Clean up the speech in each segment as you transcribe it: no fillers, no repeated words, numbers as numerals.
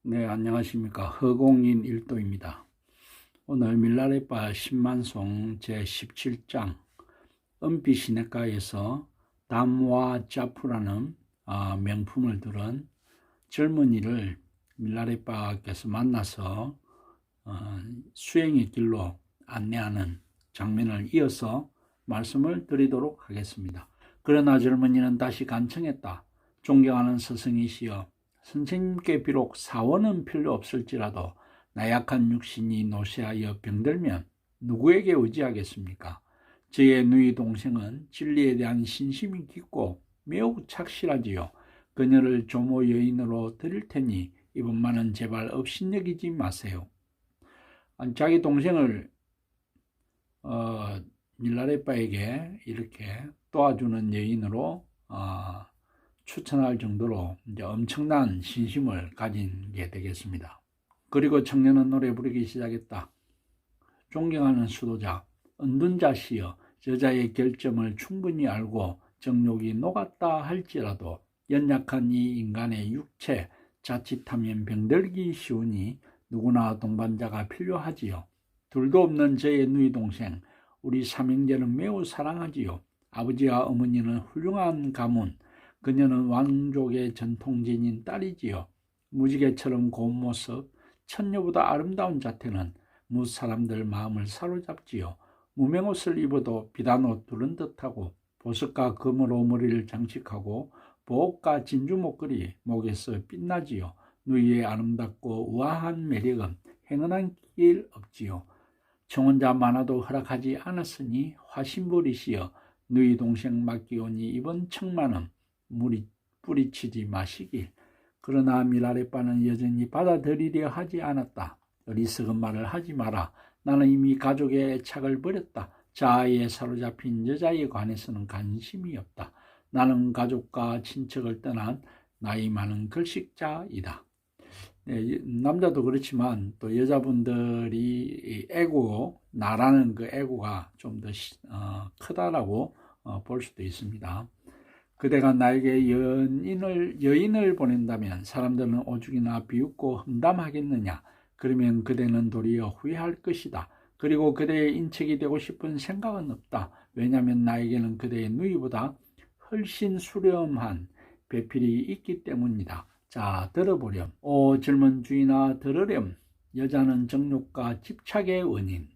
네, 안녕하십니까. 허공인 일도입니다. 오늘 밀라레빠 10만송 제17장 은비 시냇가에서 담와 짜푸라는 명품을 들은 젊은이를 밀라레빠께서 만나서 수행의 길로 안내하는 장면을 이어서 말씀을 드리도록 하겠습니다. 그러나 젊은이는 다시 간청했다. 존경하는 스승이시여, 선생님께 비록 사원은 필요 없을지라도 나약한 육신이 노쇠하여 병들면 누구에게 의지하겠습니까? 저의 누이 동생은 진리에 대한 신심이 깊고 매우 착실하지요. 그녀를 조모 여인으로 드릴 테니 이번만은 제발 업신여기지 마세요. 자기 동생을 밀라레빠에게 이렇게 도와주는 여인으로 추천할 정도로 이제 엄청난 신심을 가진 게 되겠습니다. 그리고 청년은 노래 부르기 시작했다. 존경하는 수도자, 은둔자시여, 여자의 결점을 충분히 알고 정욕이 녹았다 할지라도 연약한 이 인간의 육체, 자칫하면 병들기 쉬우니 누구나 동반자가 필요하지요. 둘도 없는 저의 누이 동생, 우리 삼형제는 매우 사랑하지요. 아버지와 어머니는 훌륭한 가문, 그녀는 왕족의 전통진인 딸이지요. 무지개처럼 고운 모습, 천녀보다 아름다운 자태는 무사람들 마음을 사로잡지요. 무명옷을 입어도 비단옷 두른 듯하고 보석과 금으로 머리를 장식하고 보옥과 진주 목걸이 목에서 빛나지요. 누이의 아름답고 우아한 매력은 행운한 길 없지요. 청혼자 많아도 허락하지 않았으니 화신불이시여, 누이 동생 맡기오니 이번 청만은 뿌리치지 마시길. 그러나 밀라레빠는 여전히 받아들이려 하지 않았다. 어리석은 말을 하지 마라. 나는 이미 가족의 애착을 버렸다. 자아에 사로잡힌 여자에 관해서는 관심이 없다. 나는 가족과 친척을 떠난 나이 많은 글식자이다. 네, 남자도 그렇지만 또 여자분들이 애고, 나라는 그 애고가 좀 더 크다라고 볼 수도 있습니다. 그대가 나에게 여인을 보낸다면 사람들은 오죽이나 비웃고 험담하겠느냐. 그러면 그대는 도리어 후회할 것이다. 그리고 그대의 인척이 되고 싶은 생각은 없다. 왜냐하면 나에게는 그대의 누이보다 훨씬 수렴한 배필이 있기 때문이다. 자, 들어보렴. 오 젊은 주인아, 들으렴. 여자는 정욕과 집착의 원인.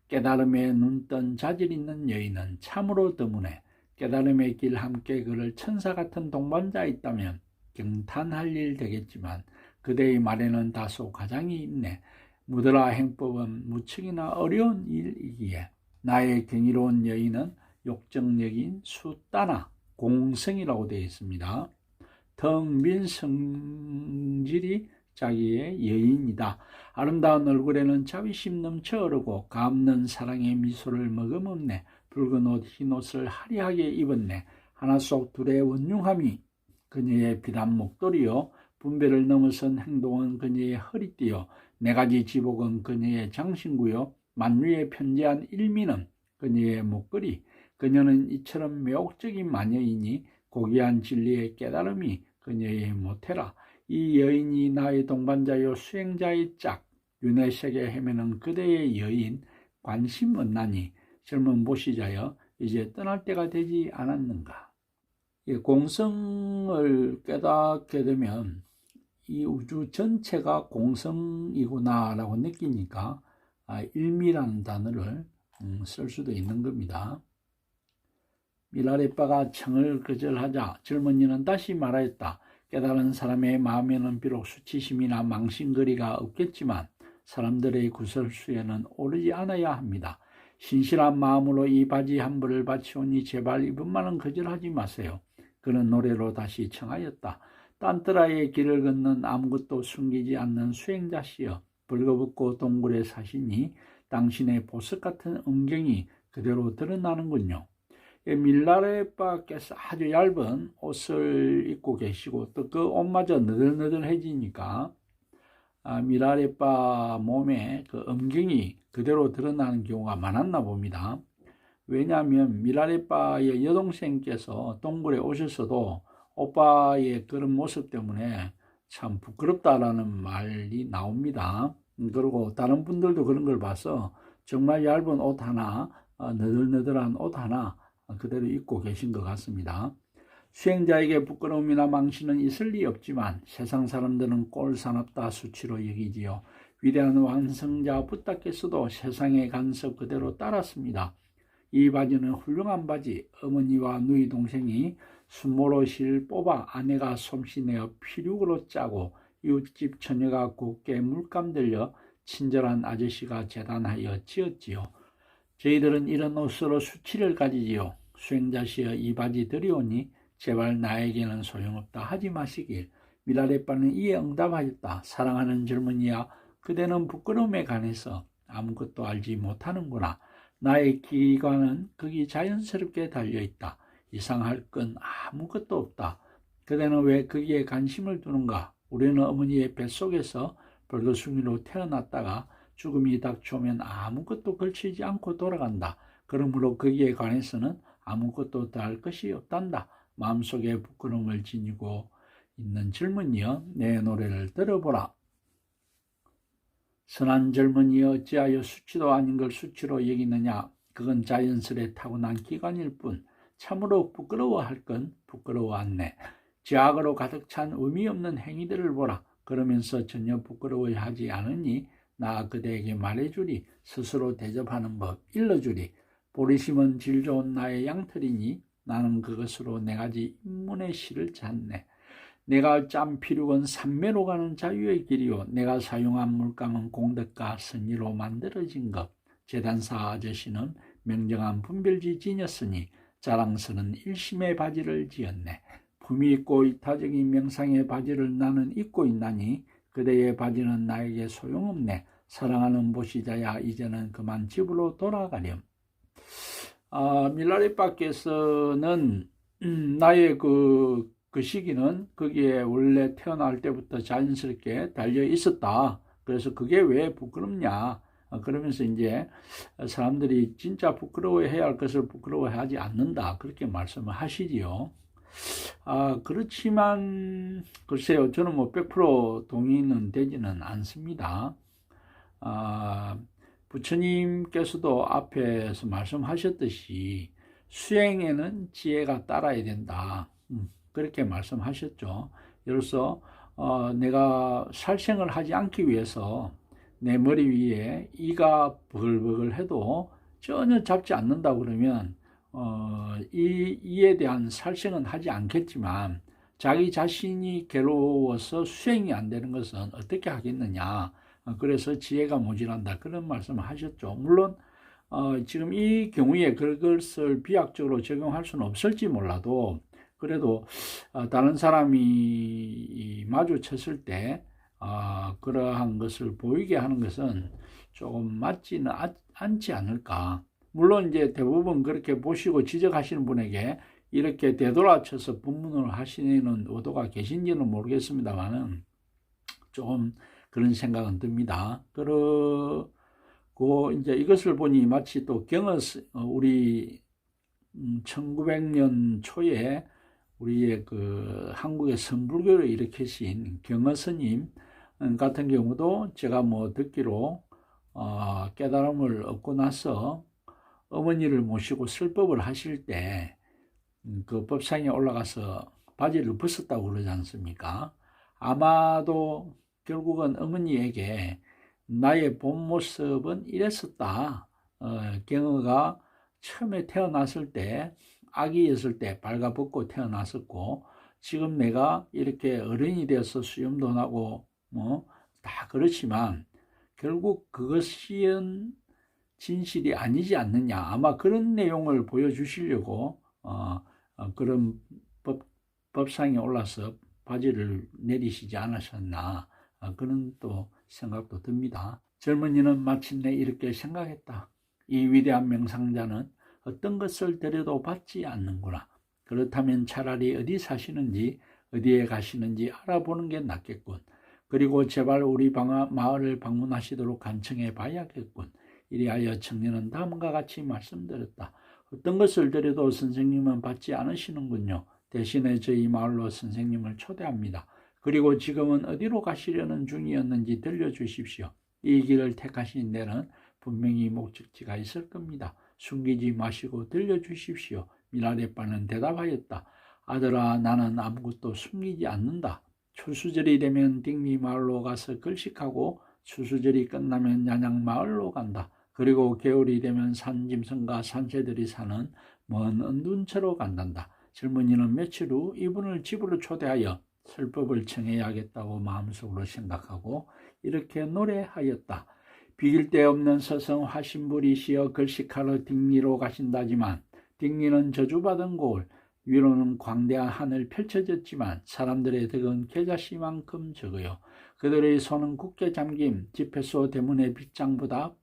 깨달음에 눈뜬 자질 있는 여인은 참으로 드문해. 깨달음의 길 함께 걸을 천사 같은 동반자 있다면 경탄할 일 되겠지만 그대의 말에는 다소 가장이 있네. 무드라 행법은 무척이나 어려운 일이기에 나의 경이로운 여인은 욕정력인 수따나 공성이라고 되어 있습니다. 텅 빈 성질이 자기의 여인이다. 아름다운 얼굴에는 자비심 넘쳐 흐르고 감는 사랑의 미소를 머금었네. 붉은 옷, 흰 옷을 화려하게 입었네. 하나 속 둘의 원융함이 그녀의 비단 목도리요. 분배를 넘어선 행동은 그녀의 허리띠요. 네 가지 지복은 그녀의 장신구요. 만류에 편지한 일미는 그녀의 목걸이. 그녀는 이처럼 매혹적인 마녀이니 고귀한 진리의 깨달음이 그녀의 모태라. 이 여인이 나의 동반자요 수행자의 짝. 윤회 세계 헤매는 그대의 여인 관심 없나니 젊은 보시자여, 이제 떠날 때가 되지 않았는가. 공성을 깨닫게 되면 이 우주 전체가 공성이구나 라고 느끼니까 일미라는 단어를 쓸 수도 있는 겁니다. 밀라레빠가 청을 거절하자 젊은이는 다시 말하였다. 깨달은 사람의 마음에는 비록 수치심이나 망신거리가 없겠지만 사람들의 구설수에는 오르지 않아야 합니다. 신실한 마음으로 이 바지 한 벌을 바치오니 제발 이번만은 거절하지 마세요. 그는 노래로 다시 청하였다. 딴뜨라의 길을 걷는 아무것도 숨기지 않는 수행자시여, 벌거벗고 동굴에 사시니 당신의 보석 같은 음경이 그대로 드러나는군요. 밀라레빠께서 아주 얇은 옷을 입고 계시고 또 그 옷마저 너덜너덜해지니까 밀라레빠 몸에 그 음경이 그대로 드러나는 경우가 많았나 봅니다. 왜냐하면 밀라레빠의 여동생께서 동굴에 오셨어도 오빠의 그런 모습 때문에 참 부끄럽다라는 말이 나옵니다. 그리고 다른 분들도 그런 걸 봐서 정말 얇은 옷 하나, 너덜너덜한 옷 하나 그대로 입고 계신 것 같습니다. 수행자에게 부끄러움이나 망신은 있을 리 없지만 세상 사람들은 꼴사납다 수치로 여기지요. 위대한 완성자 부다께서도 세상의 간섭 그대로 따랐습니다. 이 바지는 훌륭한 바지. 어머니와 누이 동생이 순모로 뽑아 아내가 솜씨내어 피륙으로 짜고 이웃집 처녀가 곱게 물감 들려 친절한 아저씨가 재단하여 지었지요. 저희들은 이런 옷으로 수치를 가지지요. 수행자시여 이 바지 드리오니 제발 나에게는 소용없다 하지 마시길. 미라레빠는 이에 응답하였다. 사랑하는 젊은이야, 그대는 부끄러움에 관해서 아무것도 알지 못하는구나. 나의 기관은 거기 자연스럽게 달려있다. 이상할 건 아무것도 없다. 그대는 왜 거기에 관심을 두는가? 우리는 어머니의 뱃속에서 벌거숭이로 태어났다가 죽음이 닥쳐오면 아무것도 걸치지 않고 돌아간다. 그러므로 거기에 관해서는 아무것도 더 할 것이 없단다. 마음속에 부끄러움을 지니고 있는 젊은이여, 내 노래를 들어보라. 선한 젊은이여, 어찌하여 수치도 아닌 걸 수치로 여기느냐? 그건 자연스레 타고난 기관일 뿐. 참으로 부끄러워할 건 부끄러워 않네. 죄악으로 가득 찬 의미 없는 행위들을 보라. 그러면서 전혀 부끄러워하지 않으니 나 그대에게 말해주리. 스스로 대접하는 법 일러주리. 보리심은 질 좋은 나의 양털이니 나는 그것으로 네 가지 인문의 실을 찾네. 내가 짠 피륙은 삼매로 가는 자유의 길이요. 내가 사용한 물감은 공덕과 선의로 만들어진 것. 재단사 아저씨는 명정한 분별지 지녔으니 자랑스러운 일심의 바지를 지었네. 품위 있고 이타적인 명상의 바지를 나는 입고 있나니 그대의 바지는 나에게 소용없네. 사랑하는 보시자야, 이제는 그만 집으로 돌아가렴. 밀라레빠께서는 나의 그 시기는 거기에 원래 태어날 때부터 자연스럽게 달려 있었다. 그래서 그게 왜 부끄럽냐? 그러면서 이제 사람들이 진짜 부끄러워해야 할 것을 부끄러워하지 않는다. 그렇게 말씀을 하시지요. 그렇지만 글쎄요, 저는 뭐 100% 동의는 되지는 않습니다. 부처님께서도 앞에서 말씀하셨듯이 수행에는 지혜가 따라야 된다. 그렇게 말씀하셨죠. 예로서 내가 살생을 하지 않기 위해서 내 머리 위에 이가 버글버글 해도 전혀 잡지 않는다 그러면 이에 대한 살생은 하지 않겠지만 자기 자신이 괴로워서 수행이 안 되는 것은 어떻게 하겠느냐. 그래서 지혜가 모자란다, 그런 말씀을 하셨죠. 물론 지금 이 경우에 그것을 비약적으로 적용할 수는 없을지 몰라도 그래도 다른 사람이 마주쳤을 때 그러한 것을 보이게 하는 것은 조금 맞지는 않지 않을까. 물론 이제 대부분 그렇게 보시고 지적하시는 분에게 이렇게 되돌아쳐서 분문을 하시는 의도가 계신지는 모르겠습니다만은 조금 그런 생각은 듭니다. 그리고 이제 이것을 보니 마치 또 우리 1900년 초에 우리의 그 한국의 선불교를 일으키신 경허 스님 같은 경우도 제가 뭐 듣기로 깨달음을 얻고 나서 어머니를 모시고 설법을 하실 때 그 법상에 올라가서 바지를 벗었다고 그러지 않습니까? 아마도 결국은 어머니에게 나의 본 모습은 이랬었다. 경허가 처음에 태어났을 때, 아기였을 때 발가벗고 태어났었고, 지금 내가 이렇게 어른이 되어서 수염도 나고 뭐 다 그렇지만 결국 그것이 진실이 아니지 않느냐. 아마 그런 내용을 보여주시려고 그런 법상에 올라서 바지를 내리시지 않으셨나, 그런 또 생각도 듭니다. 젊은이는 마침내 이렇게 생각했다. 이 위대한 명상자는 어떤 것을 드려도 받지 않는구나. 그렇다면 차라리 어디 사시는지 어디에 가시는지 알아보는 게 낫겠군. 그리고 제발 우리 마을을 방문하시도록 간청해 봐야겠군. 이리하여 청년은 다음과 같이 말씀드렸다. 어떤 것을 드려도 선생님은 받지 않으시는군요. 대신에 저희 마을로 선생님을 초대합니다. 그리고 지금은 어디로 가시려는 중이었는지 들려주십시오. 이 길을 택하신 데는 분명히 목적지가 있을 겁니다. 숨기지 마시고 들려주십시오. 미라레빠는 대답하였다. 아들아, 나는 아무것도 숨기지 않는다. 추수절이 되면 딩리 마을로 가서 걸식하고 추수절이 끝나면 양양 마을로 간다. 그리고 겨울이 되면 산짐승과 산새들이 사는 먼 은둔처로 간단다. 젊은이는 며칠 후 이분을 집으로 초대하여 설법을 청해야겠다고 마음속으로 생각하고 이렇게 노래하였다. 비길 데 없는 서성 화신불이시여 걸식하러 딩리로 가신다지만 딩리는 저주받은 곳, 위로는 광대한 하늘 펼쳐졌지만 사람들의 덕은 겨자씨만큼 적어요. 그들의 손은 굳게 잠김 집회소 대문의 빗장보다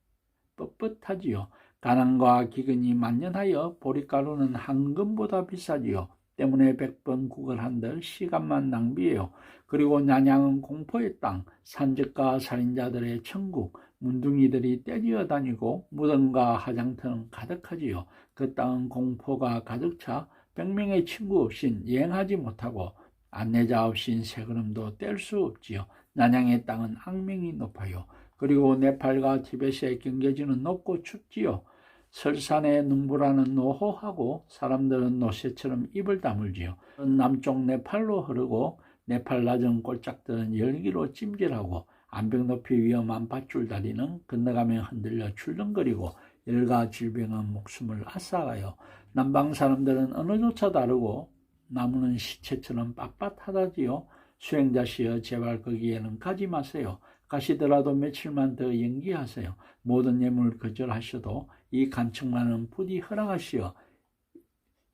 뻣뻣하지요. 가난과 기근이 만연하여 보릿가루는 황금보다 비싸지요. 때문에 100번 구걸한들 시간만 낭비해요. 그리고 난양은 공포의 땅, 산적과 살인자들의 천국, 문둥이들이 떼지어 다니고 무덤과 화장터는 가득하지요. 그 땅은 공포가 가득 차 100명의 친구 없인 여행하지 못하고 안내자 없인 세 걸음도 뗄 수 없지요. 난양의 땅은 악명이 높아요. 그리고 네팔과 티벳의 경계지는 높고 춥지요. 설산의 능부라는 노호하고 사람들은 노새처럼 입을 다물지요. 남쪽 네팔로 흐르고 네팔 낮은 골짜기들은 열기로 찜질하고 암벽 높이 위험한 밧줄 다리는 건너가며 흔들려 출렁거리고 열과 질병은 목숨을 앗아가요. 남방 사람들은 언어조차 다르고 나무는 시체처럼 빳빳하다지요. 수행자시여 제발 거기에는 가지 마세요. 가시더라도 며칠만 더 연기하세요. 모든 예물을 거절하셔도 이 간청만은 부디 허락하시어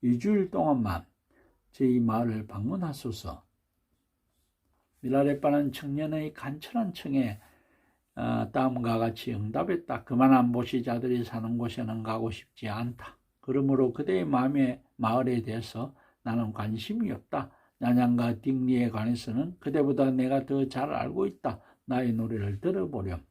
2주일 동안만 저희 마을을 방문하소서. 미라레빠는 청년의 간절한 청에 다음과 같이 응답했다. 그만한 보시자들이 사는 곳에는 가고 싶지 않다. 그러므로 그대의 마을에 대해서 나는 관심이 없다. 난양과 딩리에 관해서는 그대보다 내가 더 잘 알고 있다. 나의 노래를 들어보렴.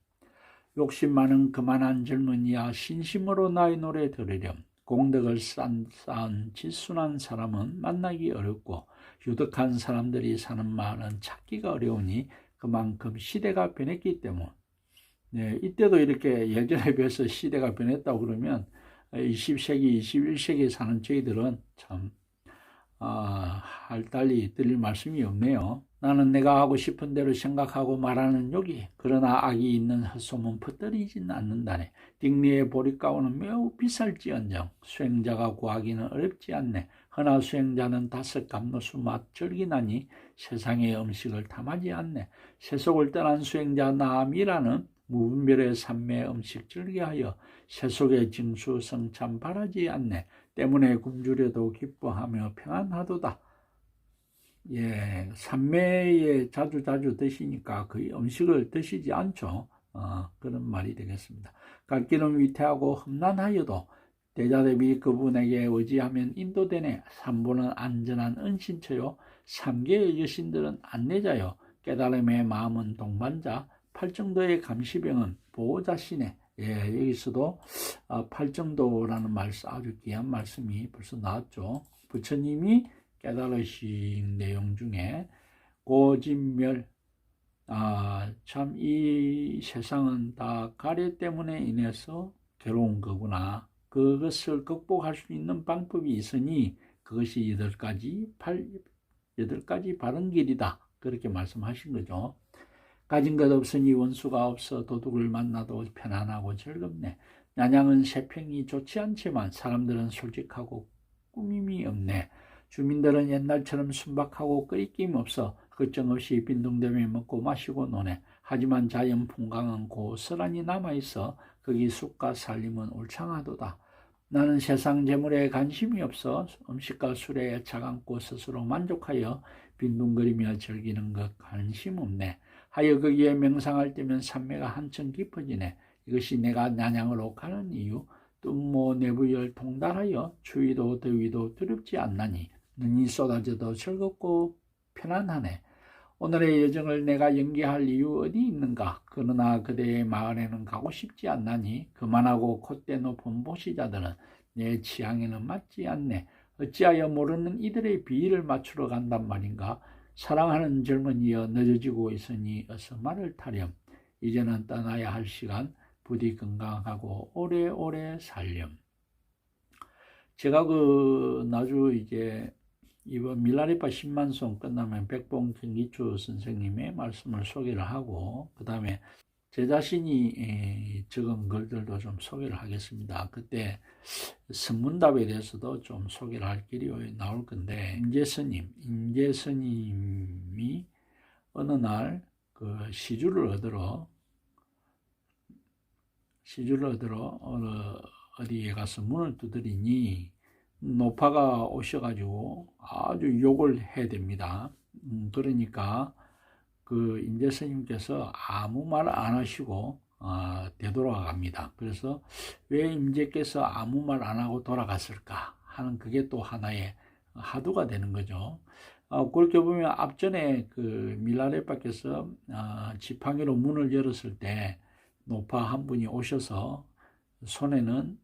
욕심 많은 그만한 젊은이야 신심으로 나의 노래 들으렴. 공덕을 쌓은 질순한 사람은 만나기 어렵고 유덕한 사람들이 사는 마을은 찾기가 어려우니 그만큼 시대가 변했기 때문. 네, 이때도 이렇게 예전에 비해서 시대가 변했다고 그러면 20세기, 21세기에 사는 저희들은 참 할달리 드릴 말씀이 없네요. 나는 내가 하고 싶은 대로 생각하고 말하는 욕이 그러나 악이 있는 헛소문 퍼뜨리진 않는다네. 딩리의 보릿가루는 매우 비쌀지언정 수행자가 구하기는 어렵지 않네. 허나 수행자는 5감로수 맛 절기나니 세상의 음식을 탐하지 않네. 세속을 떠난 수행자 나미라는 무분별의 삼매 음식 즐겨하여 세속의 징수 성참 바라지 않네. 때문에 굶주려도 기뻐하며 평안하도다. 예, 삼매에 자주 드시니까 그 음식을 드시지 않죠. 그런 말이 되겠습니다. 갈 길은 위태하고 험난하여도 대자대비 그분에게 의지하면 인도되네. 삼보는 안전한 은신처요. 삼계의 여신들은 안내자요. 깨달음의 마음은 동반자. 팔정도의 감시병은 보호자시네. 예, 여기서도 팔정도라는 말씀, 아주 귀한 말씀이 벌써 나왔죠. 부처님이 깨달으신 내용 중에 고진멸, 참 이 세상은 다 가래 때문에 인해서 괴로운 거구나. 그것을 극복할 수 있는 방법이 있으니 그것이 8가지 바른 길이다. 그렇게 말씀하신 거죠. 가진 것 없으니 원수가 없어 도둑을 만나도 편안하고 즐겁네. 난양은 세평이 좋지 않지만 사람들은 솔직하고 꾸밈이 없네. 주민들은 옛날처럼 순박하고 끄리낌 없어 걱정 없이 빈둥대며 먹고 마시고 노네. 하지만 자연 풍광은 고스란히 남아있어 거기 숲과 살림은 울창하도다. 나는 세상 재물에 관심이 없어 음식과 술에 애착 않고 스스로 만족하여 빈둥거리며 즐기는 것 관심 없네. 하여 거기에 명상할 때면 산매가 한층 깊어지네. 이것이 내가 난양으로 가는 이유. 뜸모 내부열 통달하여 추위도 더위도 두렵지 않나니 눈이 쏟아져도 즐겁고 편안하네. 오늘의 여정을 내가 연기할 이유 어디 있는가. 그러나 그대의 마을에는 가고 싶지 않나니 그만하고 콧대 높은 보시자들은 내 취향에는 맞지 않네. 어찌하여 모르는 이들의 비위를 맞추러 간단 말인가. 사랑하는 젊은이여 늦어지고 있으니 어서 말을 타렴. 이제는 떠나야 할 시간. 부디 건강하고 오래오래 살렴. 제가 나주 이제 이번 밀라레파 10만송 끝나면 백봉 경기주 선생님의 말씀을 소개를 하고, 그 다음에 제 자신이 적은 글들도 좀 소개를 하겠습니다. 그때 선문답에 대해서도 좀 소개를 할 길이 나올 건데, 임재스님이 어느 날 그 시주를 얻으러 어디에 가서 문을 두드리니 노파가 오셔가지고 아주 욕을 해야 됩니다. 그러니까 그 임재 스님께서 아무 말 안 하시고 되돌아갑니다. 그래서 왜 임재께서 아무 말 안 하고 돌아갔을까 하는 그게 또 하나의 화두가 되는 거죠. 그렇게 보면 앞전에 그 밀라레파께서 지팡이로 문을 열었을 때 노파 한 분이 오셔서 손에는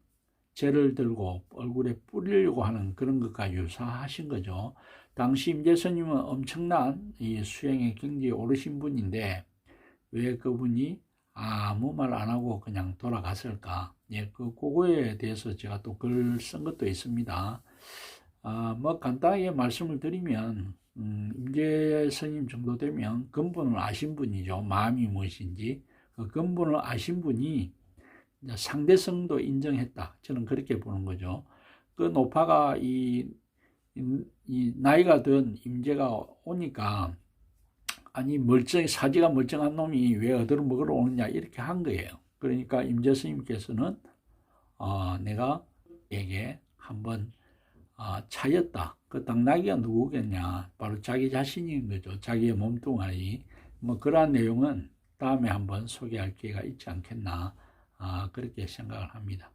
재를 들고 얼굴에 뿌리려고 하는 그런 것과 유사하신 거죠. 당시 임재스님은 엄청난 이 수행의 경지에 오르신 분인데 왜 그분이 아무 말 안 하고 그냥 돌아갔을까? 예, 그거에 대해서 제가 또 글 쓴 것도 있습니다. 뭐 간단하게 말씀을 드리면 임재스님 정도 되면 근본을 아신 분이죠. 마음이 무엇인지 그 근본을 아신 분이 상대성도 인정했다. 저는 그렇게 보는 거죠. 그 노파가 이 나이가 든 임재가 오니까 아니 사지가 멀쩡한 놈이 왜 얻어 먹으러 오느냐 이렇게 한 거예요. 그러니까 임재 스님께서는 내가 에게 한번 차였다. 그 당나귀가 누구겠냐? 바로 자기 자신인 거죠. 자기의 몸뚱아리. 뭐 그러한 내용은 다음에 한번 소개할 기회가 있지 않겠나. 그렇게 생각을 합니다.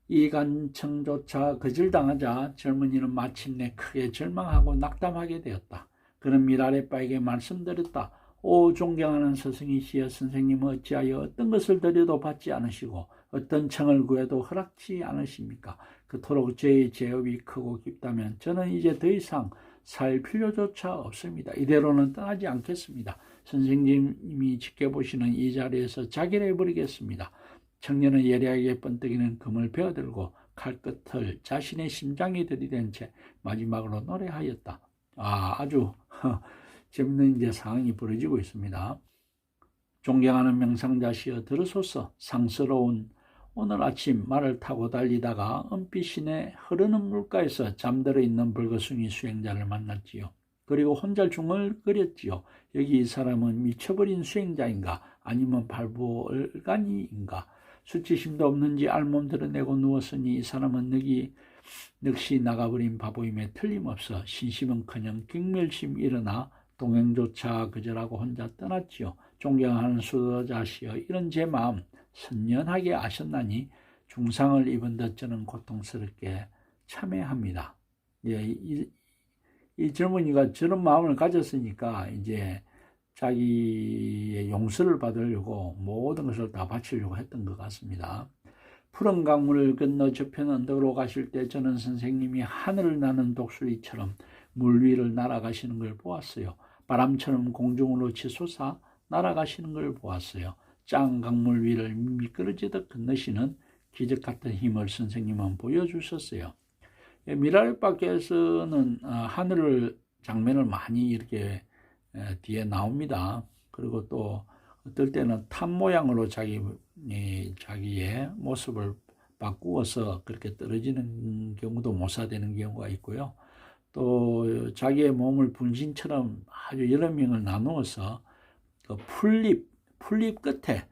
이 간청조차 거절당하자 젊은이는 마침내 크게 절망하고 낙담하게 되었다. 그는 밀라레파에게 말씀드렸다. 오 존경하는 스승이시여, 선생님은 어찌하여 어떤 것을 드려도 받지 않으시고 어떤 청을 구해도 허락지 않으십니까? 그토록 저의 죄업이 크고 깊다면 저는 이제 더 이상 살 필요조차 없습니다. 이대로는 떠나지 않겠습니다. 선생님이 지켜보시는 이 자리에서 자기를 해버리겠습니다. 청년은 예리하게 번뜩이는 금을 베어들고 칼끝을 자신의 심장에 들이댄 채 마지막으로 노래하였다. 아주 재밌는 이제 상황이 벌어지고 있습니다. 존경하는 명상자시여 들으소서. 상스러운 오늘 아침 말을 타고 달리다가 은빛 시내 흐르는 물가에서 잠들어 있는 불거숭이 수행자를 만났지요. 그리고 혼자 중얼거렸지요. 여기 이 사람은 미쳐버린 수행자인가 아니면 발부얼간이인가. 수치심도 없는지 알몸 드러내고 누웠으니 이 사람은 넋이 나가버린 바보임에 틀림없어 신심은커녕 경멸심 일어나 동행조차 거절하고 혼자 떠났지요. 존경하는 수도자시여 이런 제 마음 선연하게 아셨나니 중상을 입은 듯 저는 고통스럽게 참회합니다. 예, 이 젊은이가 저런 마음을 가졌으니까 이제 자기의 용서를 받으려고 모든 것을 다 바치려고 했던 것 같습니다. 푸른 강물을 건너 저편 언덕으로 가실 때 저는 선생님이 하늘을 나는 독수리처럼 물 위를 날아가시는 걸 보았어요. 바람처럼 공중으로 치솟아 날아가시는 걸 보았어요. 짱 강물 위를 미끄러지듯 건너시는 기적 같은 힘을 선생님은 보여주셨어요. 밀라레파께서는 하늘 장면을 많이 이렇게 뒤에 나옵니다. 그리고 또 어떨 때는 탑 모양으로 자기의 모습을 바꾸어서 그렇게 떨어지는 경우도 모사되는 경우가 있고요. 또 자기의 몸을 분신처럼 아주 여러 명을 나누어서 그 풀잎 끝에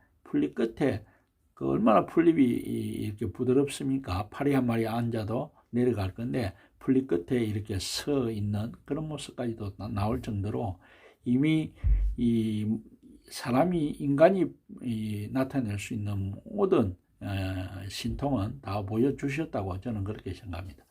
그 얼마나 풀잎이 이렇게 부드럽습니까? 파리 한 마리 앉아도 내려갈 건데 풀잎 끝에 이렇게 서 있는 그런 모습까지도 나올 정도로 이미 이 인간이 나타낼 수 있는 모든 신통은 다 보여주셨다고 저는 그렇게 생각합니다.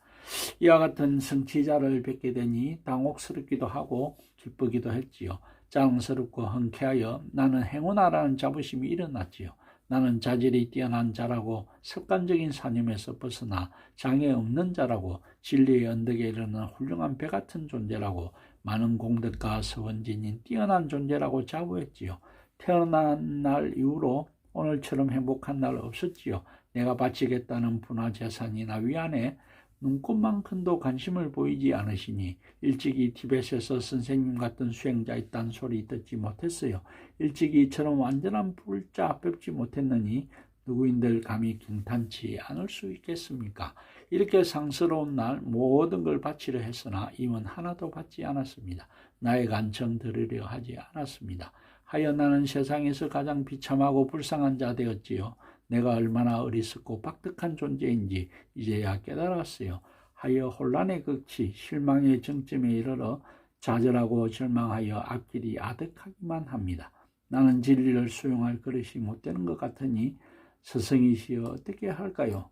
이와 같은 성취자를 뵙게 되니 당혹스럽기도 하고 기쁘기도 했지요. 자랑스럽고 흔쾌하여 나는 행운아라는 자부심이 일어났지요. 나는 자질이 뛰어난 자라고 습관적인 산념에서 벗어나 장애 없는 자라고 진리의 언덕에 이르는 훌륭한 배 같은 존재라고 많은 공덕과 서원 지닌 뛰어난 존재라고 자부했지요. 태어난 날 이후로 오늘처럼 행복한 날 없었지요. 내가 바치겠다는 분화 재산이나 위안에 눈꽃만큼도 관심을 보이지 않으시니 일찍이 티벳에서 선생님 같은 수행자 있다는 소리 듣지 못했어요. 일찍이 이처럼 완전한 불자 뵙지 못했느니 누구인들 감히 경탄치 않을 수 있겠습니까? 이렇게 상스러운 날 모든 걸 바치려 했으나 임은 하나도 받지 않았습니다. 나의 간청 들으려 하지 않았습니다. 하여 나는 세상에서 가장 비참하고 불쌍한 자 되었지요. 내가 얼마나 어리석고 박득한 존재인지 이제야 깨달았어요. 하여 혼란의 극치, 실망의 정점에 이르러 좌절하고 절망하여 앞길이 아득하기만 합니다. 나는 진리를 수용할 그릇이 못 되는 것 같으니 스승이시여 어떻게 할까요?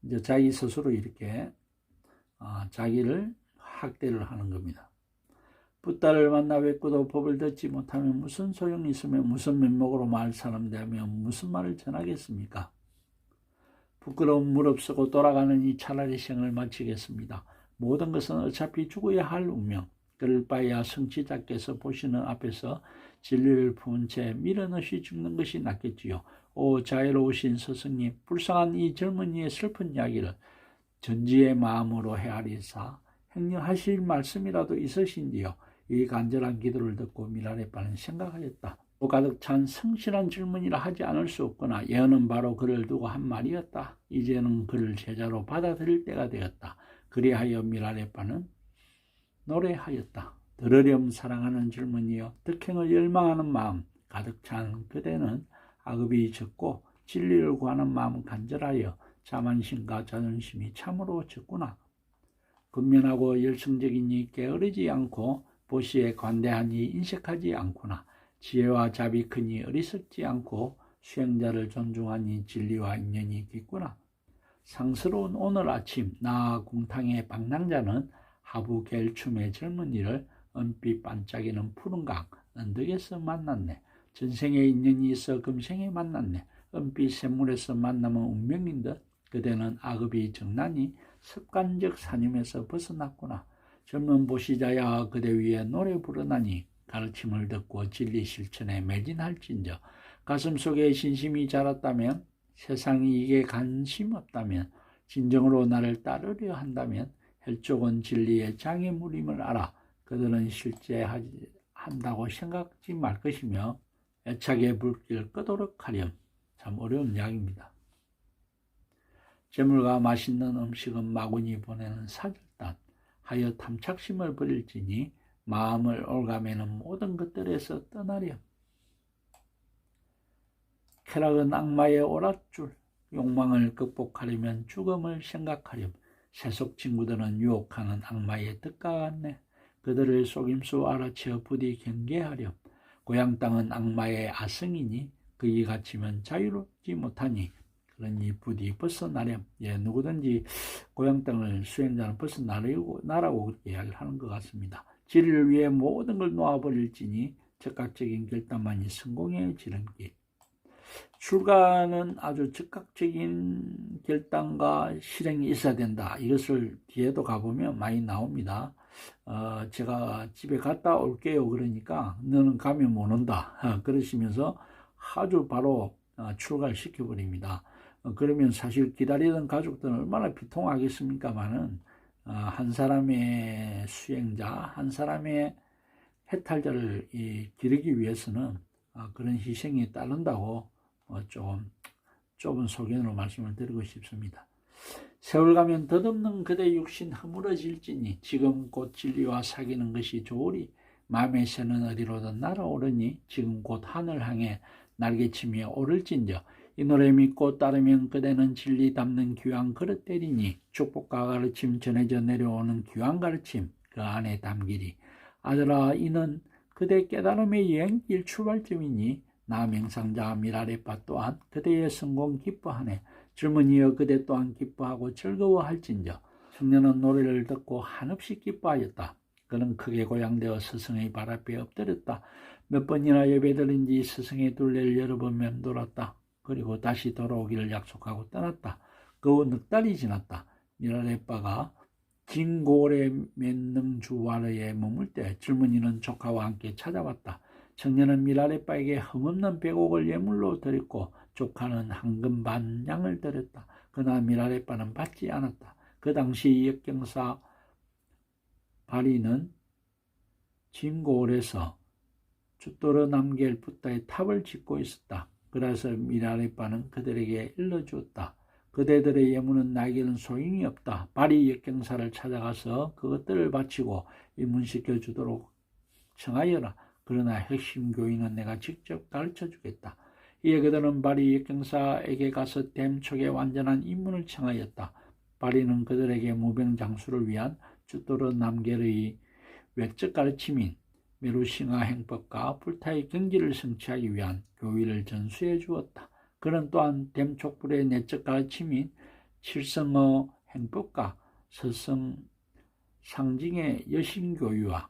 이제 자기 스스로 이렇게 자기를 학대를 하는 겁니다. 붓다를 만나 뵙고도 법을 듣지 못하면 무슨 소용이 있으며 무슨 면목으로 말 사람 되면 무슨 말을 전하겠습니까? 부끄러움 무릅쓰고 돌아가느니 차라리 생을 마치겠습니다. 모든 것은 어차피 죽어야 할 운명. 그럴 바에야 성취자께서 보시는 앞에서 진리를 품은 채 밀어넣이 죽는 것이 낫겠지요. 오 자애로우신 스승님, 불쌍한 이 젊은이의 슬픈 이야기를 전지의 마음으로 헤아리사 행령하실 말씀이라도 있으신지요. 이 간절한 기도를 듣고 미라레빠는 생각하였다. 또 가득 찬 성실한 질문이라 하지 않을 수 없거나 예언은 바로 그를 두고 한 말이었다. 이제는 그를 제자로 받아들일 때가 되었다. 그리하여 미라레빠는 노래하였다. 들으렴 사랑하는 젊은이여, 득행을 열망하는 마음 가득 찬 그대는 악업이 적고 진리를 구하는 마음 간절하여 자만심과 자존심이 참으로 적구나. 근면하고 열성적이니 게으르지 않고 보시에 관대하니 인색하지 않구나. 지혜와 자비 크니 어리석지 않고 수행자를 존중하니 진리와 인연이 깊구나. 상스러운 오늘 아침 나 공탕의 방랑자는 하부 갤춤의 젊은이를 은빛 반짝이는 푸른 강 언덕에서 만났네. 전생에 인연이 있어 금생에 만났네. 은빛 샘물에서 만나면 운명인 듯 그대는 악업이 적나니 습관적 산임에서 벗어났구나. 젊은 보시자야 그대 위에 노래 부르나니 가르침을 듣고 진리 실천에 매진할진저. 가슴속에 신심이 자랐다면, 세상이 이게 관심 없다면, 진정으로 나를 따르려 한다면 혈족은 진리의 장애물임을 알아 그들은 실제 한다고 생각지 말 것이며 애착의 불길 끄도록 하렴. 참 어려운 이야기입니다. 재물과 맛있는 음식은 마구니 보내는 사절단 하여 탐착심을 버릴지니 마음을 올가매는 모든 것들에서 떠나렴. 쾌락은 악마의 오랏줄, 욕망을 극복하려면 죽음을 생각하렴. 세속 친구들은 유혹하는 악마의 뜻과 같네. 그들을 속임수 알아채어 부디 경계하렴. 고향 땅은 악마의 아성이니 그이 갇히면 자유롭지 못하니 그러니 부디 벗어나렴. 누구든지 고향 땅을 수행자는 벗어나라고 그렇게 이야기를 하는 것 같습니다. 진리를 위해 모든 걸 놓아버릴지니 즉각적인 결단만이 성공의 지름길. 출가는 아주 즉각적인 결단과 실행이 있어야 된다. 이것을 뒤에도 가보면 많이 나옵니다. 제가 집에 갔다 올게요. 그러니까 너는 가면 못 온다. 그러시면서 아주 바로 출가를 시켜버립니다. 그러면 사실 기다리던 가족들은 얼마나 비통하겠습니까마는 한 사람의 수행자, 한 사람의 해탈자를 기르기 위해서는 그런 희생이 따른다고 조금 좁은 소견으로 말씀을 드리고 싶습니다. 세월 가면 덧없는 그대 육신 허물어질지니 지금 곧 진리와 사귀는 것이 좋으리. 마음의 새는 어디로든 날아오르니 지금 곧 하늘 향해 날개치며 오를진저. 이 노래 믿고 따르면 그대는 진리 담는 귀한 그릇 되리니 축복과 가르침 전해져 내려오는 귀한 가르침 그 안에 담기리. 아들아 이는 그대 깨달음의 여행길 출발점이니 나 명상자 미라레빠 또한 그대의 성공 기뻐하네. 젊은이여 그대 또한 기뻐하고 즐거워할진저. 청년은 노래를 듣고 한없이 기뻐하였다. 그는 크게 고향되어 스승의 발 앞에 엎드렸다. 몇 번이나 예배드린 뒤 스승의 둘레를 여러 번 맴돌았다. 그리고 다시 돌아오기를 약속하고 떠났다. 그 후 넉 달이 지났다. 미라레빠가 진고래 멘능주와르에 머물 때 젊은이는 조카와 함께 찾아왔다. 청년은 미라레빠에게 흠없는 100억을 예물로 드렸고 조카는 황금 반 양을 드렸다. 그러나 미라레빠는 받지 않았다. 그 당시 역경사 바리는 진고을에서 쭈또르 남겔 부타의 탑을 짓고 있었다. 그래서 미라레빠는 그들에게 일러주었다. 그대들의 예물은 나에게는 소용이 없다. 바리 역경사를 찾아가서 그것들을 바치고 입문시켜 주도록 청하여라. 그러나 핵심 교인은 내가 직접 가르쳐 주겠다. 이에 그들은 바리 역경사에게 가서 댐촉의 완전한 입문을 청하였다. 바리는 그들에게 무병장수를 위한 쭈또르 남겔의 외적 가르침인 메루싱아 행법과 불타의 경지를 성취하기 위한 교의를 전수해 주었다. 그는 또한 댐촉불의 내적 가르침인 칠성어 행법과 서성 상징의 여신교유와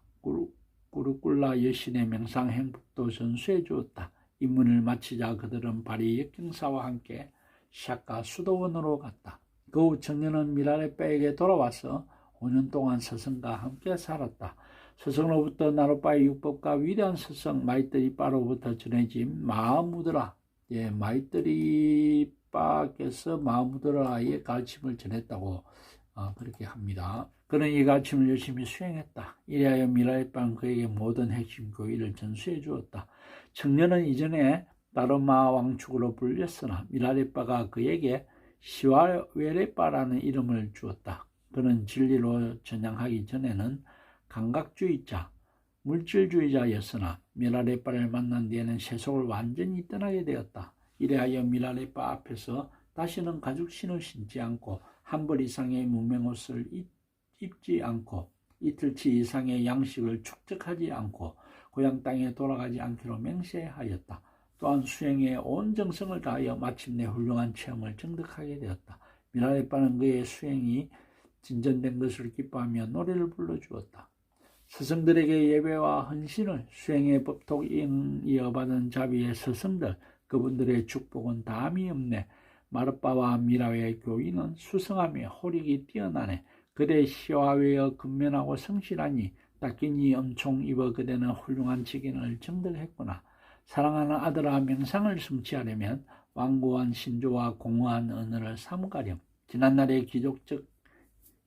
꾸르꿀라 여신의 명상 행법도 전수해 주었다. 입문을 마치자 그들은 바리 역경사와 함께 샤카 수도원으로 갔다. 그 후 청년은 미라레빠에게 돌아와서 5년 동안 스승과 함께 살았다. 스승으로부터 나룻바의 율법과 위대한 스승 마이뜨리빠로부터 전해진 마하무드라, 마이뜨리빠께서 마하무드라의 가르침을 전했다고 그렇게 합니다. 그는 이 가르침을 열심히 수행했다. 이래하여 미라레빠는 그에게 모든 핵심 교의를 전수해 주었다. 청년은 이전에 다르마 왕축으로 불렸으나 미라레빠가 그에게 시와웨레빠라는 이름을 주었다. 그는 진리로 전향하기 전에는 감각주의자, 물질주의자였으나 미라레빠를 만난 뒤에는 세속을 완전히 떠나게 되었다. 이래하여 미라레빠 앞에서 다시는 가죽신을 신지 않고 한 벌 이상의 무명옷을 입지 않고 이틀치 이상의 양식을 축적하지 않고 고향 땅에 돌아가지 않기로 맹세하였다. 또한 수행에 온 정성을 다하여 마침내 훌륭한 체험을 정득하게 되었다. 미라레빠는 그의 수행이 진전된 것을 기뻐하며 노래를 불러주었다. 스승들에게 예배와 헌신을 수행의 법톡 이어받은 자비의 스승들, 그분들의 축복은 담이 없네. 마르빠와 미라웨의 교인은 수성하며 호력이 뛰어나네. 그대 시와웨어 근면하고 성실하니 닦이니 엄청 입어 그대는 훌륭한 직인을 정득했구나. 사랑하는 아들아, 명상을 성취하려면 완고한 신조와 공허한 언어를 삼가렴. 지난날의 기족적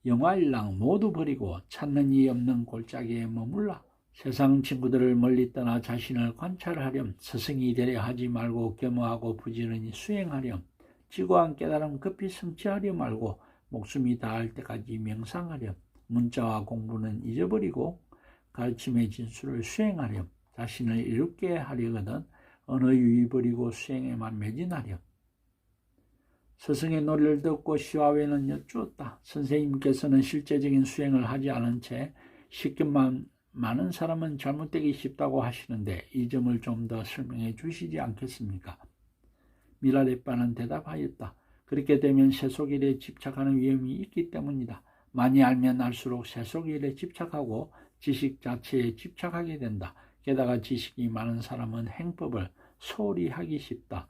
영화일랑 모두 버리고 찾는 이 없는 골짜기에 머물라. 세상 친구들을 멀리 떠나 자신을 관찰하렴. 스승이 되려 하지 말고 겸허하고 부지런히 수행하렴. 지고한 깨달음 급히 성취하려 말고 목숨이 닿을 때까지 명상하렴. 문자와 공부는 잊어버리고 가르침의 진수를 수행하렴. 자신을 이롭게 하려거든 언어 유의 버리고 수행에만 매진하렴. 스승의 노래를 듣고 시와웨는 여쭈었다. 선생님께서는 실제적인 수행을 하지 않은 채 쉽게만 많은 사람은 잘못되기 쉽다고 하시는데 이 점을 좀 더 설명해 주시지 않겠습니까? 미라레빠는 대답하였다. 그렇게 되면 세속일에 집착하는 위험이 있기 때문이다. 많이 알면 알수록 세속일에 집착하고 지식 자체에 집착하게 된다. 게다가 지식이 많은 사람은 행법을 소홀히 하기 쉽다.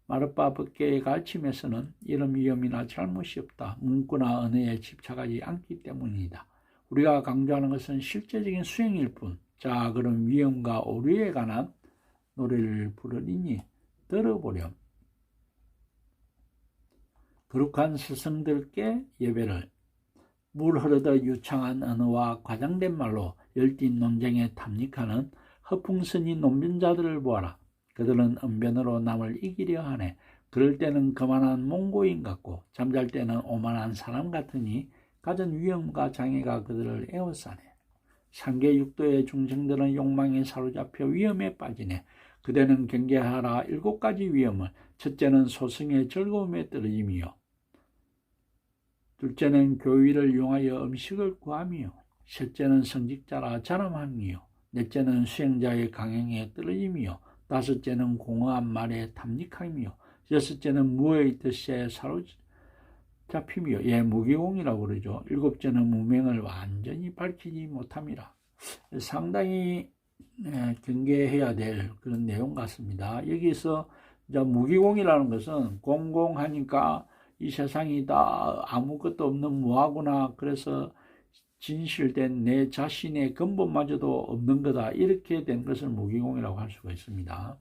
마르빠 법계의 가르침에서는 이런 위험이나 잘못이 없다. 문구나 언어에 집착하지 않기 때문이다. 우리가 강조하는 것은 실제적인 수행일 뿐. 자, 그럼 위험과 오류에 관한 노래를 부르리니 들어보렴. 거룩한 스승들께 예배를. 물 흐르듯 유창한 언어와 과장된 말로 열띤 논쟁에 탐닉하는 허풍선이 논변자들을 보아라. 그들은 언변으로 남을 이기려 하네. 그럴 때는 거만한 몽고인 같고 잠잘 때는 오만한 사람 같으니 갖은 위험과 장애가 그들을 에워싸네. 상계 육도의 중생들은 욕망에 사로잡혀 위험에 빠지네. 그대는 경계하라 7가지 위험을. 첫째는 소승의 즐거움에 떨어짐이요, 둘째는 교의를 이용하여 음식을 구함이요, 셋째는 성직자라 자람함이요, 넷째는 수행자의 강행에 떨어짐이요, 다섯째는 공허한 말에 탐닉함이요, 여섯째는 무의 뜻에 사로잡힘이요, 무기공이라고 그러죠. 일곱째는 무명을 완전히 밝히지 못함이라. 상당히 경계해야 될 그런 내용 같습니다. 여기서 이제 무기공이라는 것은 공공하니까 이 세상이 다 아무것도 없는 무하구나, 그래서 진실된 내 자신의 근본마저도 없는 거다, 이렇게 된 것을 무기공이라고 할 수가 있습니다.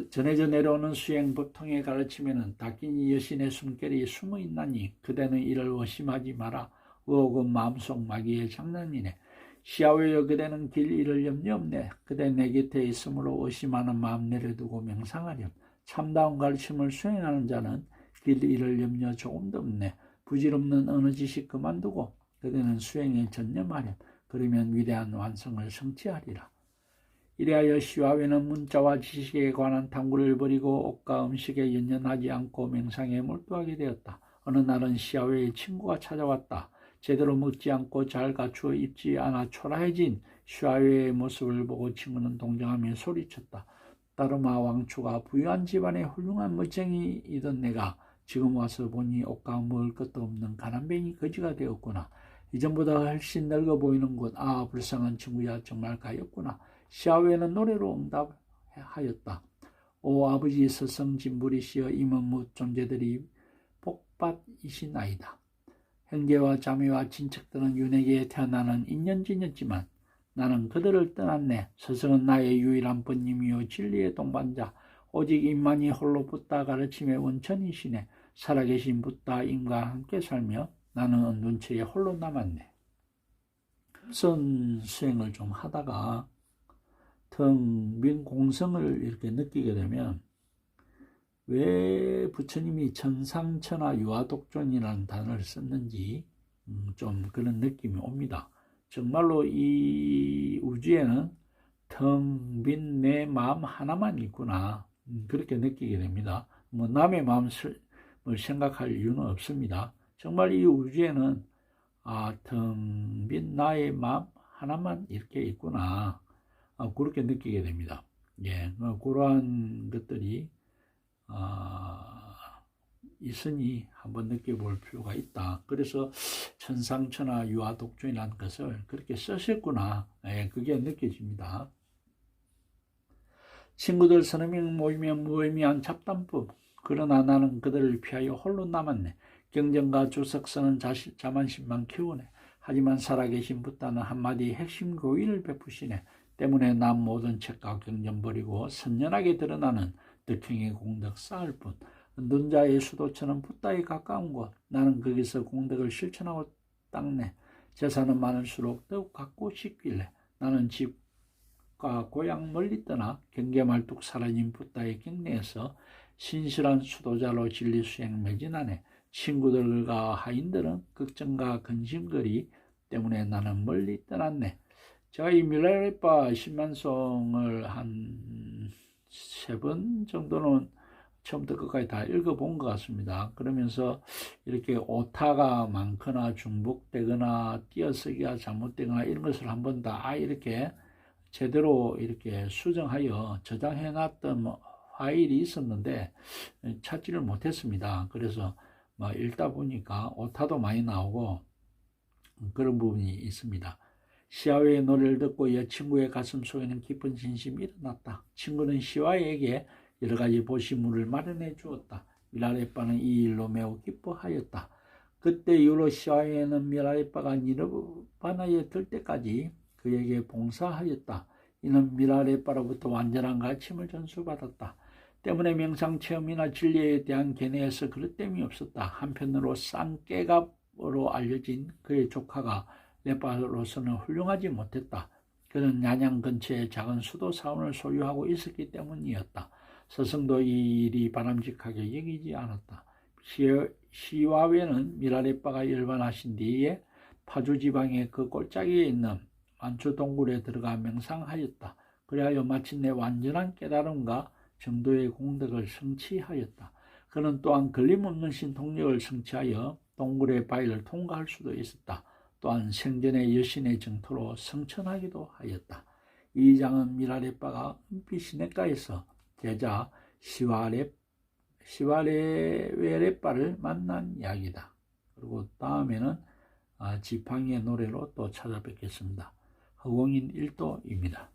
전해져 내려오는 수행법통의 가르침에는 다끼니 여신의 숨결이 숨어 있나니 그대는 이를 의심하지 마라. 의혹은 마음속 마귀의 장난이네. 시야웨여 그대는 길 잃을 염려 없네. 그대 내 곁에 있으므로 의심하는 마음 내려두고 명상하렴. 참다운 가르침을 수행하는 자는 길 잃을 염려 조금도 없네. 부질없는 어느 지식 그만두고 그대는 수행에 전념하렴. 그러면 위대한 완성을 성취하리라. 이래하여 시와웨는 문자와 지식에 관한 탐구를 버리고 옷과 음식에 연연하지 않고 명상에 몰두하게 되었다. 어느 날은 시와웨의 친구가 찾아왔다. 제대로 먹지 않고 잘 갖추어 입지 않아 초라해진 시와웨의 모습을 보고 친구는 동정하며 소리쳤다. 다르마 왕초가 부유한 집안의 훌륭한 멋쟁이이던 내가 지금 와서 보니 옷과 먹을 것도 없는 가난뱅이 거지가 되었구나. 이전보다 훨씬 늙어 보이는군. 아, 불쌍한 친구야, 정말 가엾구나. 시와웨는 노래로 응답하였다. 오 아버지 서성진불이시여, 임은무 존재들이 복받이시나이다. 형제와 자매와 친척들은 윤에게 태어나는 인연진이었지만 나는 그들을 떠났네. 스승은 나의 유일한 번님이요 진리의 동반자, 오직 임만이 홀로 붓다 가르침의 원천이시네. 살아계신 붓다 임과 함께 살며 나는 은둔처에 홀로 남았네. 선 수행을 좀 하다가 텅 빈 공성을 이렇게 느끼게 되면 왜 부처님이 천상천하 유아독존이라는 단어를 썼는지 좀 그런 느낌이 옵니다. 정말로 이 우주에는 텅 빈 내 마음 하나만 있구나, 그렇게 느끼게 됩니다. 뭐 남의 마음을 생각할 이유는 없습니다. 정말 이 우주에는 텅 빈 나의 마음 하나만 이렇게 있구나, 그렇게 느끼게 됩니다. 예, 그러한 것들이 있으니 한번 느껴볼 필요가 있다. 그래서 천상천하 유아독존이라는 것을 그렇게 쓰셨구나, 예, 그게 느껴집니다. 친구들 서너 명 모이면 무의미한 잡담법. 그러나 나는 그들을 피하여 홀로 남았네. 경전과 주석서는 자만심만 키우네. 하지만 살아계신 붓다는 한마디 핵심 교의를 베푸시네. 때문에 난 모든 책과 경전 버리고 선연하게 드러나는 덕행의 공덕 쌓을 뿐. 눈자의 수도처럼 붓다에 가까운 곳. 나는 거기서 공덕을 실천하고 닦네. 재산은 많을수록 더욱 갖고 싶길래 나는 집과 고향 멀리 떠나 경계말뚝 사라진 붓다의 경내에서 신실한 수도자로 진리 수행 매진하네. 친구들과 하인들은 걱정과 근심거리 때문에 나는 멀리 떠났네. 제가 이 밀라레파 10만송을 한 3번 정도는 처음부터 끝까지 다 읽어본 것 같습니다. 그러면서 이렇게 오타가 많거나 중복되거나 띄어쓰기가 잘못되거나 이런 것을 한번 다 이렇게 제대로 이렇게 수정하여 저장해놨던 파일이 있었는데 찾지를 못했습니다. 그래서 읽다 보니까 오타도 많이 나오고 그런 부분이 있습니다. 시와웨의 노래를 듣고 여친구의 가슴 속에는 깊은 진심이 일어났다. 친구는 시와웨에게 여러 가지 보시물을 마련해 주었다. 미라레빠는 이 일로 매우 기뻐하였다. 그때 이후로 시와웨는 미라레빠가 니르바나에 들 때까지 그에게 봉사하였다. 이는 미라레빠로부터 완전한 가르침을 전수받았다. 때문에 명상체험이나 진리에 대한 견해에서 그릇됨이 없었다. 한편으로 쌍깨갑으로 알려진 그의 조카가 레빠로서는 훌륭하지 못했다. 그는 양양 근처에 작은 수도 사원을 소유하고 있었기 때문이었다. 스승도 이 일이 바람직하게 여기지 않았다. 시와웨는 미라레빠가 열반하신 뒤에 파주 지방의 그 골짜기에 있는 만추 동굴에 들어가 명상하였다. 그리하여 마침내 완전한 깨달음과 정도의 공덕을 성취하였다. 그는 또한 걸림없는 신통력을 성취하여 동굴의 바위를 통과할 수도 있었다. 또한 생전의 여신의 정토로 성천하기도 하였다. 이 장은 미라레빠가 은빛 시냇가에서 제자 시와레웨레빠를 만난 이야기다. 그리고 다음에는 지팡이의 노래로 또 찾아뵙겠습니다. 허공인 1도입니다.